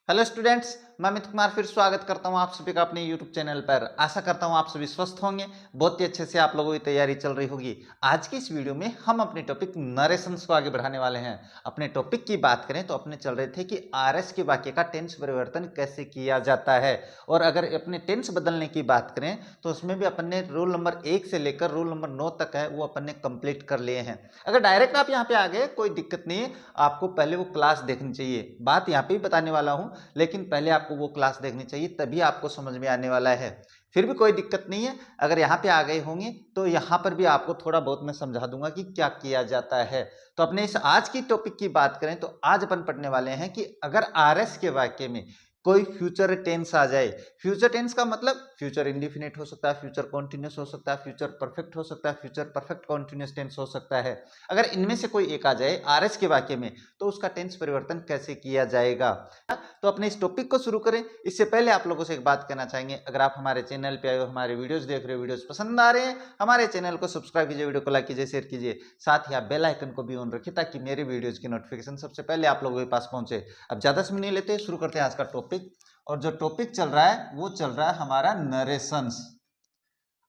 Hello students, मैं अमित कुमार फिर स्वागत करता हूं आप सभी का अपने यूट्यूब चैनल पर। आशा करता हूं आप सभी स्वस्थ होंगे, बहुत ही अच्छे से आप लोगों की तैयारी चल रही होगी। आज की इस वीडियो में हम अपने टॉपिक नरेशंस को आगे बढ़ाने वाले हैं। अपने टॉपिक की बात करें तो अपने चल रहे थे कि आरएस के वाक्य का टेंस परिवर्तन कैसे किया जाता है, और अगर अपने टेंस बदलने की बात करें तो उसमें भी अपन ने रूल नंबर 1 से लेकर रूल नंबर 9 तक है वो अपन ने कंप्लीट कर लिए हैं। अगर डायरेक्ट आप यहाँ पे आ गए कोई दिक्कत नहीं है, आपको पहले वो क्लास देखनी चाहिए। बात यहाँ पे भी बताने वाला हूँ, लेकिन पहले आपको वो क्लास देखनी चाहिए, तभी आपको समझ में आने वाला है। फिर भी कोई दिक्कत नहीं है, अगर यहाँ पे आ गए होंगे तो यहाँ पर भी आपको थोड़ा बहुत मैं समझा दूंगा कि क्या किया जाता है। तो अपने इस आज की टॉपिक की बात करें तो आज अपन पढ़ने वाले हैं कि अगर आरएस के वाक्य में कोई फ्यूचर टेंस आ जाए। फ्यूचर टेंस का मतलब फ्यूचर इंडिफिनिट हो सकता है, फ्यूचर कॉन्टिन्यूस हो सकता है, फ्यूचर परफेक्ट हो सकता है, फ्यूचर परफेक्ट कॉन्टिन्यूस टेंस हो सकता है। अगर इनमें से कोई एक आ जाए आरएस के वाक्य में तो उसका टेंस परिवर्तन कैसे किया जाएगा। तो अपने इस टॉपिक को शुरू करें, इससे पहले आप लोगों से एक बात कहना चाहेंगे। अगर आप हमारे चैनल पे आए हो, हमारे वीडियोस देख रहे हो, वीडियोस पसंद आ रहे हैं, हमारे चैनल को सब्सक्राइब कीजिए, वीडियो को लाइक कीजिए, शेयर कीजिए, साथ ही आप बेल आइकन को भी ऑन रखिए ताकि मेरे वीडियोस की नोटिफिकेशन सबसे पहले आप लोगों के पास पहुंचे। अब ज्यादा समय नहीं लेते, शुरू करते हैं आज का टॉपिक। और जो टॉपिक चल रहा है वो चल रहा है हमारा नरेशंस।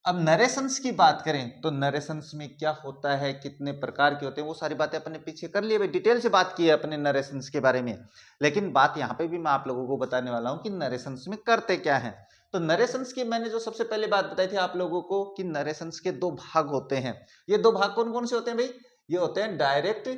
अब नरेशंस की बात करें तो नरेशंस में क्या होता है, कितने प्रकार के होते हैं, वो सारी बातें अपने पीछे कर लिए, डिटेल से बात की है अपने नरेशंस के बारे में। लेकिन बात यहाँ पे भी मैं आप लोगों को बताने वाला हूँ कि नरेशंस में करते क्या है। तो नरेशंस की मैंने जो सबसे पहले बात बताई थी आप लोगों को कि नरेशंस के दो भाग होते हैं। ये दो भाग कौन कौन से होते हैं भाई? ये होते हैं डायरेक्ट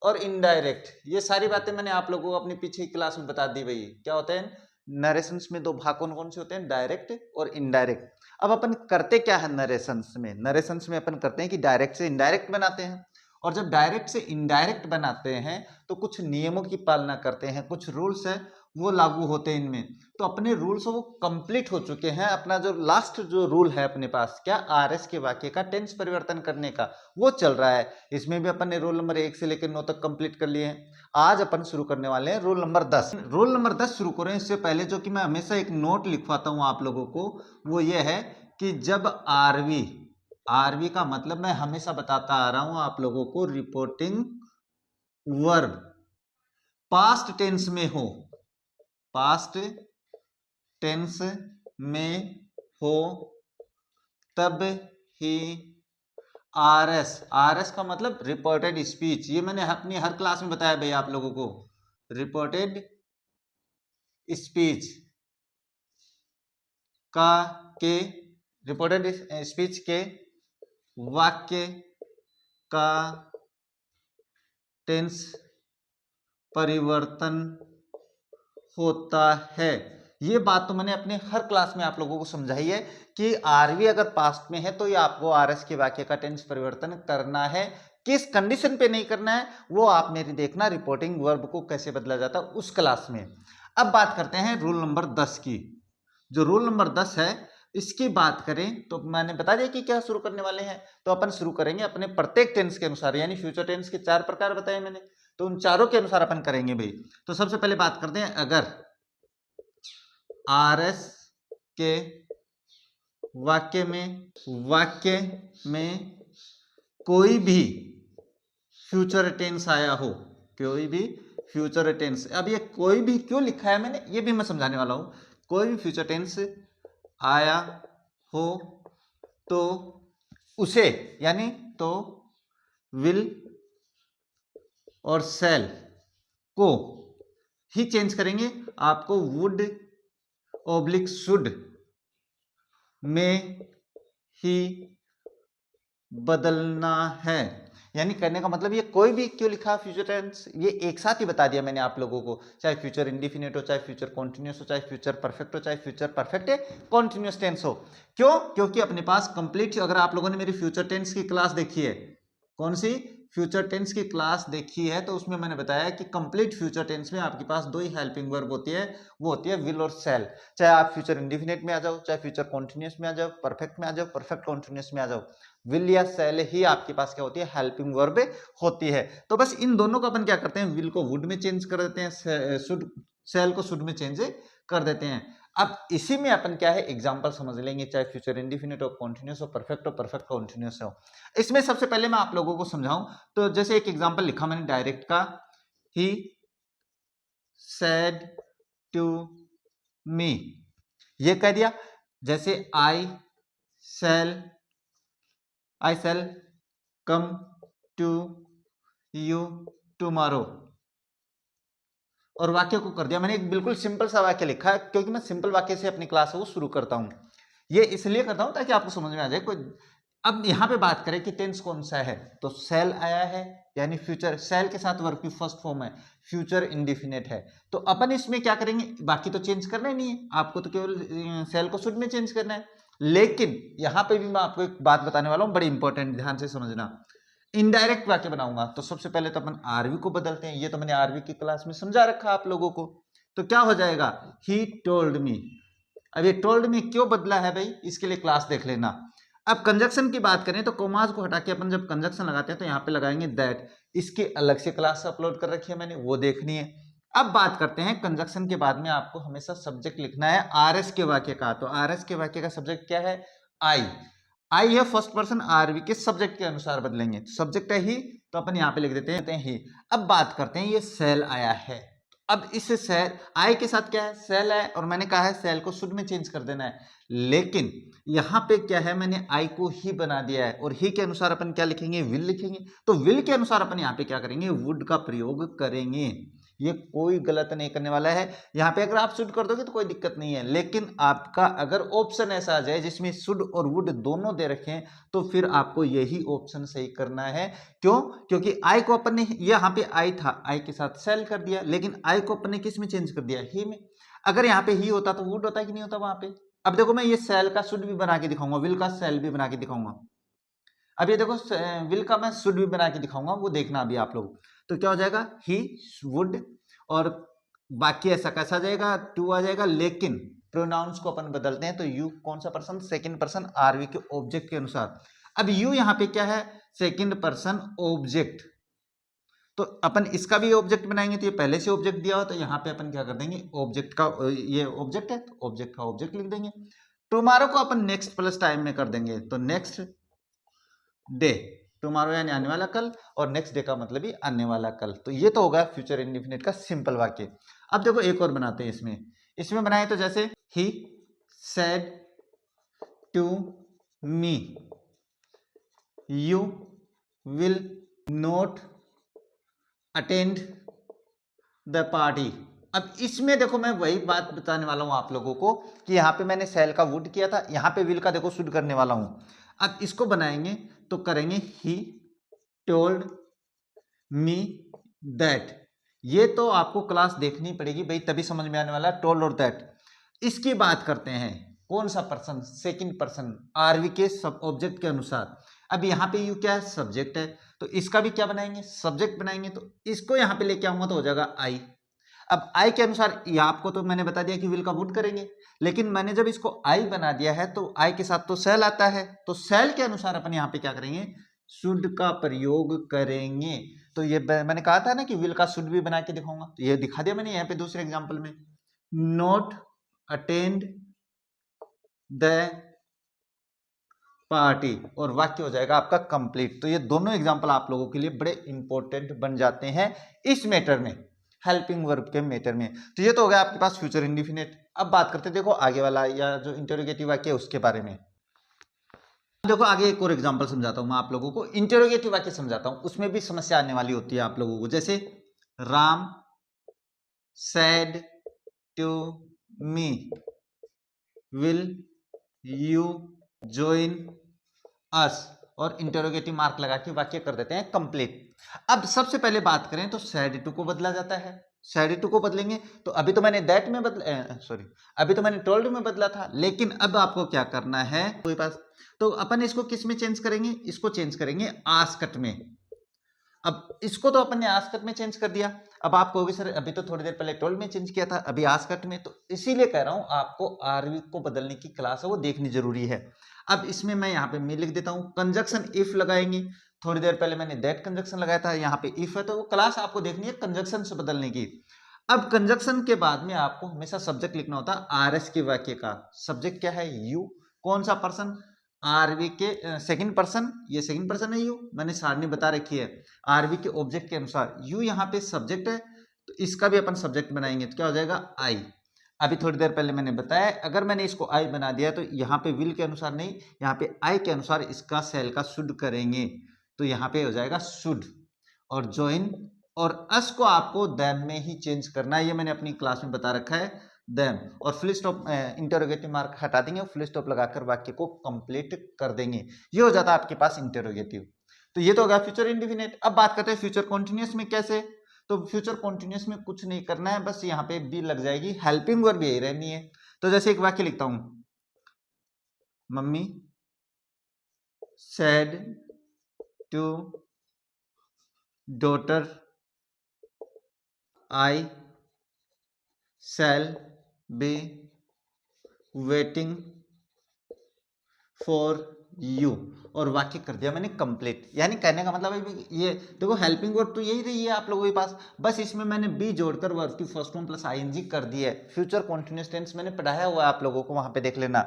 और इनडायरेक्ट। ये सारी बातें मैंने आप लोगों को अपनी पीछे की क्लास में बता दी भाई। क्या होते हैं नरेशंस में? दो भाग कौन कौन से होते हैं? डायरेक्ट और इनडायरेक्ट। अब अपन करते क्या है नरेशंस में? नरेशंस में अपन करते हैं कि डायरेक्ट से इनडायरेक्ट बनाते हैं, और जब डायरेक्ट से इनडायरेक्ट बनाते हैं तो कुछ नियमों की पालना करते हैं, कुछ रूल्स है वो लागू होते हैं इनमें। तो अपने रूल्स वो कंप्लीट हो चुके हैं। अपना जो लास्ट जो रूल है अपने पास, क्या? आरएस के वाक्य का टेंस परिवर्तन करने का, वो चल रहा है। इसमें भी अपन ने रूल नंबर 1 से लेकर 9 तक कंप्लीट कर लिए हैं। आज अपन शुरू करने वाले हैं रूल नंबर 10। रूल नंबर 10 शुरू करें इससे पहले जो कि मैं हमेशा एक नोट लिखवाता हूं आप लोगों को, वो ये है कि जब आरवी, आरवी का मतलब मैं हमेशा बताता आ रहा हूं आप लोगों को, रिपोर्टिंग वर्ब पास्ट टेंस में हो, पास्ट टेंस में हो, तब ही आरएस, आरएस का मतलब रिपोर्टेड स्पीच, ये मैंने अपनी हर क्लास में बताया भाई आप लोगों को। रिपोर्टेड स्पीच का के रिपोर्टेड स्पीच के वाक्य का टेंस परिवर्तन होता है। ये बात तो मैंने अपने हर क्लास में आप लोगों को समझाई है कि आरवी अगर पास्ट में है तो ये आपको आरएस के वाक्य का टेंस परिवर्तन करना है। किस कंडीशन पे नहीं करना है वो आप मेरी देखना, रिपोर्टिंग वर्ब को कैसे बदला जाता है उस क्लास में। अब बात करते हैं रूल नंबर 10 की। जो रूल नंबर 10 है इसकी बात करें तो मैंने बता दिया कि क्या शुरू करने वाले हैं। तो अपन शुरू करेंगे अपने प्रत्येक टेंस के अनुसार, यानी फ्यूचर टेंस के 4 प्रकार बताए मैंने, तो उन चारों के अनुसार अपन करेंगे भाई। तो सबसे पहले बात करते हैं, अगर आरएस के वाक्य में कोई भी फ्यूचर टेंस आया हो, कोई भी फ्यूचर टेंस, अब ये कोई भी क्यों लिखा है मैंने ये भी मैं समझाने वाला हूं। कोई भी फ्यूचर टेंस आया हो तो उसे, यानी तो विल और सेल को ही चेंज करेंगे। आपको वुड ओब्लिक शुड में ही बदलना है। यानी करने का मतलब ये कोई भी क्यों लिखा फ्यूचर टेंस, ये एक साथ ही बता दिया मैंने आप लोगों को, चाहे फ्यूचर इंडिफिनिट हो, चाहे फ्यूचर कॉन्टिन्यूस हो, चाहे फ्यूचर परफेक्ट हो, चाहे फ्यूचर परफेक्ट कॉन्टिन्यूस टेंस हो। क्यों? क्योंकि अपने पास कंप्लीट, अगर आप लोगों ने मेरी फ्यूचर टेंस की क्लास देखी है, कौन सी फ्यूचर टेंस की क्लास देखी है, तो उसमें मैंने बताया कि कंप्लीट फ्यूचर टेंस में आपके पास दो ही हेल्पिंग वर्ब होती है, वो होती है विल और सेल। चाहे आप फ्यूचर इंडिफिनिट में आ जाओ, चाहे फ्यूचर कॉन्टिन्यूस में आ जाओ, परफेक्ट में आ जाओ, परफेक्ट कॉन्टिन्यूस में आ जाओ, विल या सेल ही आपके पास क्या होती है? हेल्पिंग वर्ब होती है। तो बस इन दोनों को अपन क्या करते हैं, विल को वुड में चेंज कर देते हैं, शुड, सेल को शुड में चेंज कर देते हैं। अब इसी में अपन क्या है एग्जांपल समझ लेंगे, चाहे फ्यूचर इंडिफिनिट हो, कॉन्टिन्यूस हो, परफेक्ट कॉन्टिन्यूस हो। इसमें सबसे पहले मैं आप लोगों को समझाऊं तो जैसे एक एग्जांपल लिखा मैंने डायरेक्ट का, ही सेड टू मी, ये कह दिया। जैसे आई शैल कम टू यू टुमारो, और वाक्य को कर दिया मैंने एक बिल्कुल सिंपल सा वाक्य लिखा है, क्योंकि मैं सिंपल वाक्य से अपनी क्लास को शुरू करता हूं। ये इसलिए करता हूं ताकि आपको समझ में आ जाए कोई। अब यहां पे बात करें कि टेंस कौन सा है, तो शैल आया है, यानी फ्यूचर, शैल के साथ वर्ब की फर्स्ट फॉर्म है, फ्यूचर इंडेफिनिट है। तो अपन इसमें क्या करेंगे, बाकी तो चेंज करना ही नहीं है आपको, तो केवल शैल को शुड में चेंज करना है। लेकिन यहां पे भी मैं आपको एक बात बताने वाला हूं, बड़ी इंपॉर्टेंट, ध्यान से समझना। इनडायरेक्ट वाक्य बनाऊंगा तो सबसे पहले तो अपन आरवी को बदलते हैं, ये तो मैंने आरवी की क्लास में समझा रखा आप लोगों को। तो क्या हो जाएगा, ही टोल्ड मी। अब ये टोल्ड मी क्यों बदला है भाई, इसके लिए क्लास देख लेना। अब कंजक्शन की बात करें तो कोमास को हटा के अपन जब कंजक्शन लगाते हैं तो यहाँ पे लगाएंगे दैट, इसकी अलग से क्लास अपलोड कर रखी है मैंने, वो देखनी है। अब बात करते हैं कंजक्शन के बाद में आपको हमेशा सब्जेक्ट लिखना है आरएस के वाक्य का। तो आरएस के वाक्य का सब्जेक्ट क्या है, आई है फर्स्ट पर्सन, आरवी के सब्जेक्ट के अनुसार बदलेंगे। सब्जेक्ट है ही, तो अपन यहाँ पे लिख देते हैं ही। अब बात करते हैं, ये सेल आया है, अब इस सेल आई के साथ क्या है, सेल है, और मैंने कहा है सेल को शुड में चेंज कर देना है। लेकिन यहाँ पे क्या है, मैंने आई को ही बना दिया है, और ही के अनुसार अपन क्या लिखेंगे, विल लिखेंगे। तो विल के अनुसार अपन यहाँ पे क्या करेंगे, वुड का प्रयोग करेंगे। ये कोई गलत नहीं करने वाला है। यहाँ पे अगर आप शुड कर दोगे तो कोई दिक्कत नहीं है, लेकिन आपका अगर ऑप्शन ऐसा आ जाए जिसमें शुड और वुड दोनों दे रखे हैं, तो फिर आपको यही ऑप्शन सही करना है। क्यों, क्योंकि आई को अपन ने, यहाँ पे आई था, आई के साथ सेल कर दिया, लेकिन आई को अपन ने किस में चेंज कर दिया, ही में। अगर यहाँ पे ही होता तो वुड होता कि नहीं होता वहां पे। अब देखो मैं ये सेल का शुड भी बना के दिखाऊंगा, विल का सेल भी बना के दिखाऊंगा। अब ये देखो विल का मैं शुड भी बना के दिखाऊंगा, वो देखना अभी आप लोग। तो क्या हो जाएगा, ही वुड, और बाकी ऐसा कैसा जाएगा, टू आ जाएगा। लेकिन प्रोनाउंस को अपन बदलते हैं, तो यू कौन सा पर्सन, सेकंड पर्सन आरवी के ऑब्जेक्ट के अनुसार। अब यू यहाँ पे क्या है, सेकंड पर्सन ऑब्जेक्ट, तो अपन इसका भी ऑब्जेक्ट बनाएंगे। तो ये पहले से ऑब्जेक्ट दिया हो, तो यहाँ पे अपन क्या कर देंगे, ऑब्जेक्ट का, ये ऑब्जेक्ट है तो ऑब्जेक्ट का ऑब्जेक्ट लिख देंगे। टुमारो को अपन नेक्स्ट प्लस टाइम में कर देंगे, तो नेक्स्ट डे, टुमारो यानी आने वाला कल, और नेक्स्ट डे का मतलब ही आने वाला कल। तो ये तो होगा फ्यूचर इंडेफिनिट का सिंपल वाक्य। अब देखो एक और बनाते हैं इसमें बनाए तो जैसे he said to me you will not attend the party. अब इसमें देखो मैं वही बात बताने वाला हूं आप लोगों को कि यहाँ पे मैंने सेल का वुड किया था, यहाँ पे विल का देखो शुड करने वाला हूं। अब इसको बनाएंगे तो करेंगे ही टोल्ड मी दैट। ये तो आपको क्लास देखनी पड़ेगी भाई, तभी समझ में आने वाला, टोल्ड और दैट। इसकी बात करते हैं, कौन सा पर्सन, सेकंड पर्सन, आरवी के सब ऑब्जेक्ट के अनुसार। अब यहाँ पे यू क्या है, सब्जेक्ट है, तो इसका भी क्या बनाएंगे, सब्जेक्ट बनाएंगे। तो इसको यहाँ पे लेके आऊंगा तो हो जाएगा आई। अब आई के अनुसार ये आपको तो मैंने बता दिया कि विल का वुड करेंगे, लेकिन मैंने जब इसको आई बना दिया है तो आई के साथ तो सेल आता है, तो सेल के अनुसार अपन यहाँ पे क्या करेंगे, शुड का प्रयोग करेंगे। तो ये मैंने कहा था ना कि विल का शुड भी बना के दिखाऊंगा, तो ये दिखा दिया मैंने यहाँ पे दूसरे एग्जाम्पल में, नॉट अटेंड द पार्टी, और वाक्य हो जाएगा आपका कंप्लीट। तो ये दोनों एग्जाम्पल आप लोगों के लिए बड़े इंपॉर्टेंट बन जाते हैं इस मैटर में, हेल्पिंग वर्ब के मैटर में। तो ये तो हो गया आपके पास फ्यूचर इंडेफिनिट। अब बात करते हैं देखो आगे वाला, या जो इंटरोगेटिव वाक्य है उसके बारे में। देखो आगे एक और एग्जांपल समझाता हूं मैं आप लोगों को, इंटरोगेटिव वाक्य समझाता हूं, उसमें भी समस्या आने वाली होती है आप लोगों को। जैसे Ram said to me will you join us, और इंटरोगेटिव मार्क लगा के वाक्य कर देते हैं कंप्लीट। अब सबसे पहले बात करें तो सैड टू को बदला जाता है, सैड टू को बदलेंगे तो अभी तो मैंने दैट में अभी तो मैंने टोल्ड में बदला था, लेकिन अब आपको क्या करना है कोई पास, तो अपन इसको किस में चेंज करेंगे, इसको चेंज करेंगे आस्कट में। अब इसको तो अपन ने आस्कट में चेंज कर दिया। अब आप कहोगे सर अभी तो थोड़ी देर पहले टोल्ड में चेंज किया था, अभी आस्कट में, तो इसीलिए कह रहा हूं आपको आरवी को बदलने की क्लास है वो देखनी जरूरी है। अब इसमें मैं यहाँ पे मैं लिख देता हूं, कंजक्शन इफ लगाएंगे। थोड़ी देर पहले मैंने दैट कंजक्शन लगाया था, यहाँ पे इफ है, तो वो क्लास आपको देखनी है कंजक्शन से बदलने की। अब कंजक्शन के बाद में आपको हमेशा सब्जेक्ट लिखना होता है आरएस के वाक्य का। सब्जेक्ट क्या है, यू, कौन सा पर्सन, आरवी के सेकंड पर्सन, ये सेकंड पर्सन है यू, मैंने सारणी बता रखी है आरवी के ऑब्जेक्ट के अनुसार। यू यहाँ पे सब्जेक्ट है, तो इसका भी अपन सब्जेक्ट बनाएंगे, तो क्या हो जाएगा आई। अभी थोड़ी देर पहले मैंने बताया, अगर मैंने इसको आई बना दिया तो यहाँ पे विल के अनुसार नहीं, यहाँ पे आई के अनुसार इसका सेल का शुड करेंगे, तो यहाँ पे हो जाएगा शुड। और ज्वाइन और अस को आपको देम में ही चेंज करना है, ये मैंने अपनी क्लास में बता रखा है, देम। और फुल स्टॉप इंटरोगेटिव मार्क हटा देंगे और फुल स्टॉप लगाकर वाक्य को कंप्लीट कर देंगे। ये हो जाता है आपके पास इंटरोगेटिव। तो ये तो हो गया फ्यूचर इंडेफिनिट। अब बात करते हैं फ्यूचर कॉन्टिन्यूअस में कैसे। तो फ्यूचर कॉन्टिन्यूअस में कुछ नहीं करना है, बस यहाँ पे बी लग जाएगी, हेल्पिंग वर्ब यही रहनी है। तो जैसे एक वाक्य लिखता हूं, mummy said to daughter I shall be waiting for you, और वाक्य कर दिया मैंने कंप्लीट। यानी कहने का मतलब है ये देखो, हेल्पिंग वर्ब तो यही रही है आप लोगों के पास, बस इसमें मैंने बी जोड़कर वर्ब की फर्स्ट फॉर्म प्लस आईएनजी कर दी है। फ्यूचर कॉन्टिन्यूअस टेंस मैंने पढ़ाया हुआ है आप लोगों को, वहां पे देख लेना।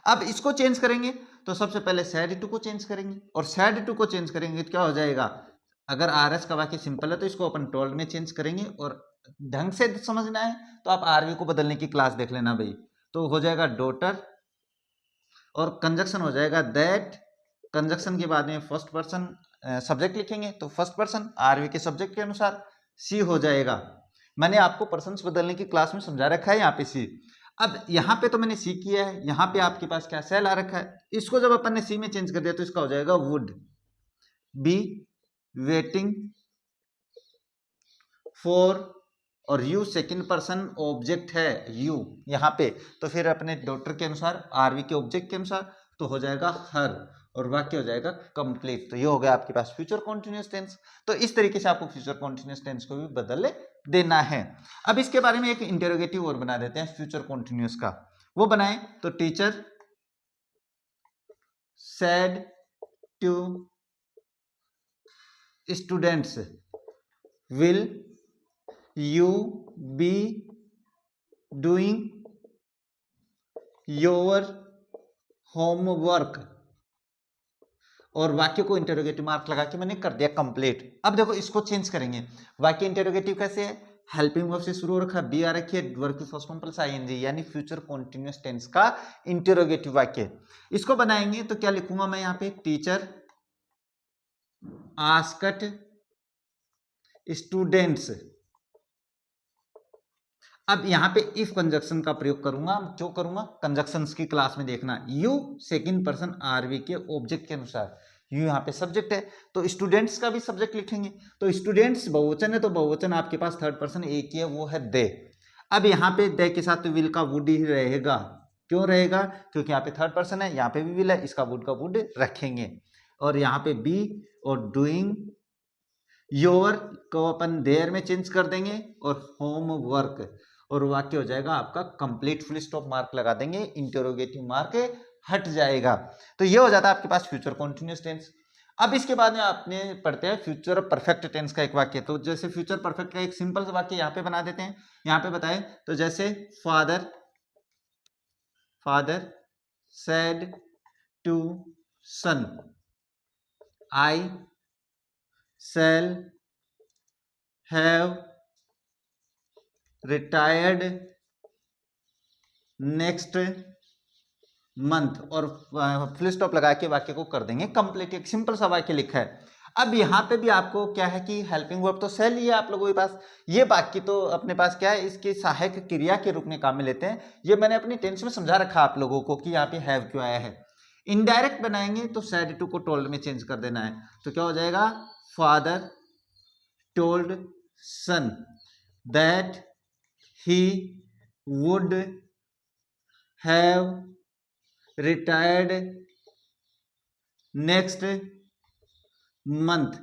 अब इसको चेंज करेंगे तो सबसे पहले सैड टू को चेंज करेंगे, और सैड टू को चेंज करेंगे तो क्या हो जाएगा, अगर आरएस का वाक्य सिंपल है तो इसको अपन टोल्ड में चेंज करेंगे, और ढंग से समझना है तो आप आरवी को बदलने की क्लास देख लेना भाई। तो हो जाएगा डॉटर, और कंजक्शन हो जाएगा दैट। कंजक्शन के बाद में फर्स्ट पर्सन सब्जेक्ट लिखेंगे, तो फर्स्ट पर्सन आरवी के सब्जेक्ट के अनुसार सी हो जाएगा। मैंने आपको पर्सन्स बदलने की क्लास में समझा रखा है यहाँ पे सी। अब यहाँ पे तो मैंने सी किया है, यहाँ पे आपके पास क्या सेल आ रखा है, इसको जब अपन ने सी में चेंज कर दिया तो इसका हो जाएगा वुड बी वेटिंग फॉर, और यू सेकंड पर्सन ऑब्जेक्ट है यू यहाँ पे, तो फिर अपने डॉटर के अनुसार आरवी के ऑब्जेक्ट के अनुसार तो हो जाएगा हर, और वाक्य हो जाएगा कंप्लीट। तो ये हो गया आपके पास फ्यूचर कॉन्टिन्यूअस टेंस। तो इस तरीके से आपको फ्यूचर कॉन्टिन्यूअस टेंस को भी बदल देना है। अब इसके बारे में एक इंटेरोगेटिव और बना देते हैं फ्यूचर कॉन्टिन्यूअस का, वो बनाए तो teacher said to students will you be doing your homework, और वाक्य को इंटरोगेटिव मार्क लगा के मैंने कर दिया कंप्लीट। अब देखो इसको चेंज करेंगे, वाक्य इंटरोगेटिव कैसे है, हेल्पिंग वर्ब से शुरू हो रखा, बी आ रखी है, वर्ब की फर्स्ट फॉर्म प्लस आईएनजी, यानी फ्यूचर कॉन्टिन्यूअस टेंस का इंटरोगेटिव वाक्य। इसको बनाएंगे तो क्या लिखूंगा मैं यहाँ पे, टीचर आस्क्ड स्टूडेंट्स। अब यहाँ पे इफ कंजक्शन का प्रयोग करूंगा, जो करूंगा कंजक्शंस की क्लास में देखना, यू सेकंड पर्सन आरवी के ऑब्जेक्ट के अनुसार, यू यहाँ पे सब्जेक्ट है तो स्टूडेंट्स का भी सब्जेक्ट लिखेंगे, तो स्टूडेंट्स बहुवचन है तो बहुवचन आपके पास थर्ड पर्सन एक ही है, वो है दे। अब यहाँ पे दे के साथ विल का वुड ही रहेगा, क्यों रहेगा, क्योंकि यहाँ पे थर्ड पर्सन है, यहाँ पे भी विल है, इसका वुड का वुड रखेंगे। और यहाँ पे बी और डूइंग योर को अपन देयर में चेंज कर देंगे, और होमवर्क, और वाक्य हो जाएगा आपका कंप्लीट, फुल स्टॉप मार्क लगा देंगे, इंटरोगेटिव मार्क हट जाएगा। तो ये हो जाता है आपके पास फ्यूचर कॉन्टिन्यूअस टेंस। अब इसके बाद में आपने पढ़ते हैं फ्यूचर परफेक्ट टेंस का एक वाक्य। तो जैसे फ्यूचर परफेक्ट का एक सिंपल सा वाक्य यहाँ पे बना देते हैं, यहाँ पे बताएं तो जैसे father father said to son I shall have retired next month, और फुल स्टॉप लगा के वाक्य को कर देंगे कंप्लीट। एक सिंपल सा वाक्य लिखा है। अब यहाँ पे भी आपको क्या है कि हेल्पिंग वर्ब तो सेल ही है आप लोगों के पास, ये वाक्य तो अपने पास क्या है, इसकी सहायक क्रिया के रूप में काम में लेते हैं। ये मैंने अपनी टेंस में समझा रखा आप लोगों को कि यहाँ पे हैव क्यों आया है। इनडायरेक्ट बनाएंगे तो सैड टू को टोल्ड में चेंज कर देना है, तो क्या हो जाएगा, father told son that he would have retired next month,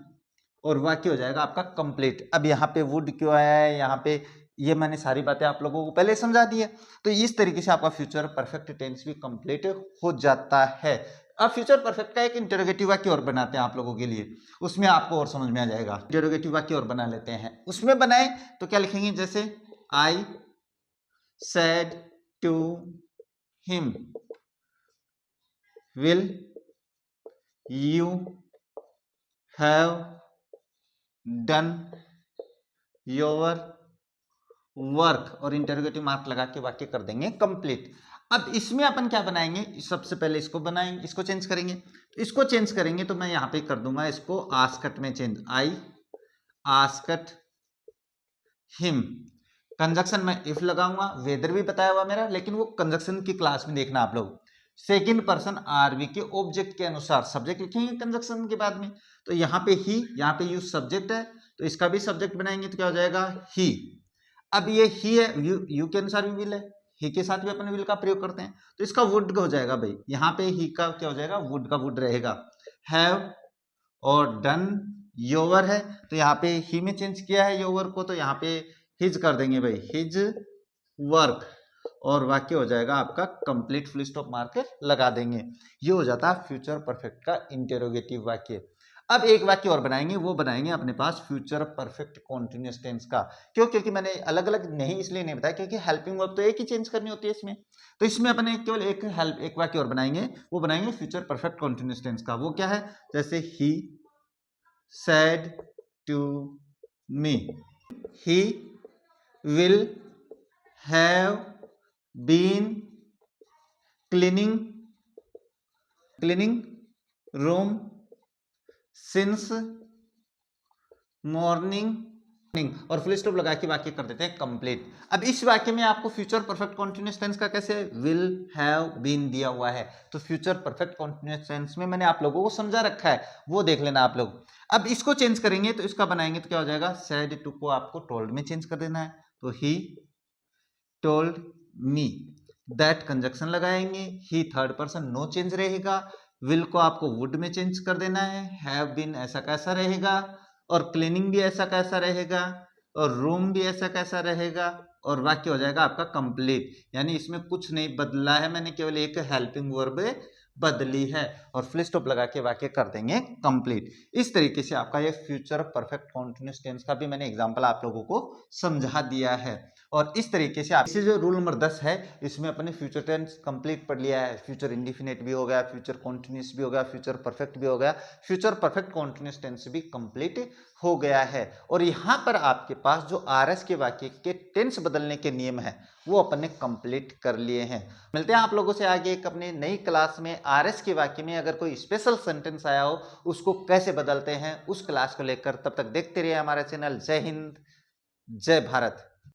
और वाक्य हो जाएगा आपका कंप्लीट। अब यहाँ पे वुड क्यों आया है, यहाँ पे ये मैंने सारी बातें आप लोगों को पहले समझा दी है। तो इस तरीके से आपका फ्यूचर परफेक्ट टेंस भी कंप्लीट हो जाता है। अब फ्यूचर परफेक्ट का एक इंटरोगेटिव वाक्य और बनाते हैं आप लोगों के लिए, उसमें आपको और समझ में आ जाएगा। इंटरोगेटिव वाक्य और बना लेते हैं, उसमें बनाए तो क्या लिखेंगे, जैसे I said to him will you have done your work और इंटरोगेटिव मार्क लगा के वाक्य कर देंगे कंप्लीट। अब इसमें अपन क्या बनाएंगे, सबसे पहले इसको बनाएंगे, इसको चेंज करेंगे। तो इसको चेंज करेंगे तो मैं यहाँ पे कर दूंगा इसको आस्कट में चेंज, आई आस्कट हिम। कंजक्शन में इफ लगाऊंगा, वेदर भी बताया हुआ मेरा, लेकिन वो कंजक्शन की क्लास में देखना आप लोग। सेकंड पर्सन आरवी के ऑब्जेक्ट के अनुसार सब्जेक्ट लिखेंगे कंजक्शन के बाद में। तो यहाँ पे ही, यहाँ पे यूज सब्जेक्ट है तो इसका भी सब्जेक्ट बनाएंगे तो क्या हो जाएगा ही। अब ये ही है, यू के अनुसार भी विल है, ही के साथ भी अपन विल का प्रयोग करते हैं तो इसका वुड हो जाएगा भाई। यहाँ पे ही का क्या हो जाएगा, वुड का वुड रहेगा। हैव और डन योवर है तो यहाँ पे ही में चेंज किया है योवर को, तो यहाँ पे हिज कर देंगे भाई, हिज वर्क, और वाक्य हो जाएगा आपका कंप्लीट, फुल स्टॉप मार्कर लगा देंगे। ये हो जाता है फ्यूचर परफेक्ट का इंटेरोगेटिव वाक्य। अब एक वाक्य और बनाएंगे, वो बनाएंगे अपने पास फ्यूचर परफेक्ट कॉन्टिन्यूअस टेंस का। क्यों, क्योंकि मैंने अलग अलग नहीं इसलिए नहीं बताया क्योंकि हेल्पिंग वर्ब तो एक ही चेंज करनी होती है इसमें। तो इसमें अपने केवल एक वाक्य और बनाएंगे, वो बनाएंगे फ्यूचर परफेक्ट कॉन्टिन्यूअस टेंस का। वो क्या है, जैसे he said to me, he will have been cleaning room since morning, और फुल स्टॉप लगा के वाक्य कर देते हैं कंप्लीट। अब इस वाक्य में आपको फ्यूचर परफेक्ट कॉन्टिन्यूअस टेंस का कैसे, विल हैव बीन दिया हुआ है, तो फ्यूचर परफेक्ट कॉन्टिन्यूअस टेंस में मैंने आप लोगों को समझा रखा है, वो देख लेना आप लोग। अब इसको चेंज करेंगे तो इसका बनाएंगे तो क्या हो जाएगा, सेड टू को आपको टोल्ड में चेंज कर देना है, तो he told me, that conjunction लगाएंगे, ही थर्ड पर्सन नो चेंज रहेगा, विल को आपको वुड में चेंज कर देना है, हैव बीन ऐसा कैसा रहेगा, और क्लीनिंग भी ऐसा कैसा रहेगा, और रूम भी ऐसा कैसा रहेगा, और वाक्य हो जाएगा आपका कंप्लीट। यानी इसमें कुछ नहीं बदला है, मैंने केवल एक हेल्पिंग वर्ब बदली है, और फुल स्टॉप लगा के वाक्य कर देंगे कंप्लीट। इस तरीके से आपका ये फ्यूचर परफेक्ट कॉन्टिन्यूअस टेंस का भी मैंने एग्जांपल आप लोगों को समझा दिया है। और इस तरीके से इसे जो रूल नंबर 10 है, इसमें अपने फ्यूचर टेंस कंप्लीट पढ़ लिया है, फ्यूचर इंडिफिनिट भी हो गया, फ्यूचर कॉन्टिन्यूअस भी हो गया, फ्यूचर परफेक्ट भी हो गया, फ्यूचर परफेक्ट कॉन्टिन्यूअस टेंस भी कंप्लीट हो गया है। और यहाँ पर आपके पास जो आरएस के वाक्य के टेंस बदलने के नियम है वो अपन ने कंप्लीट कर लिए हैं। मिलते हैं आप लोगों से आगे एक अपने नई क्लास में। आरएस के वाक्य में अगर कोई स्पेशल सेंटेंस आया हो उसको कैसे बदलते हैं उस क्लास को लेकर, तब तक देखते रहिए हमारा चैनल। जय हिंद, जय भारत।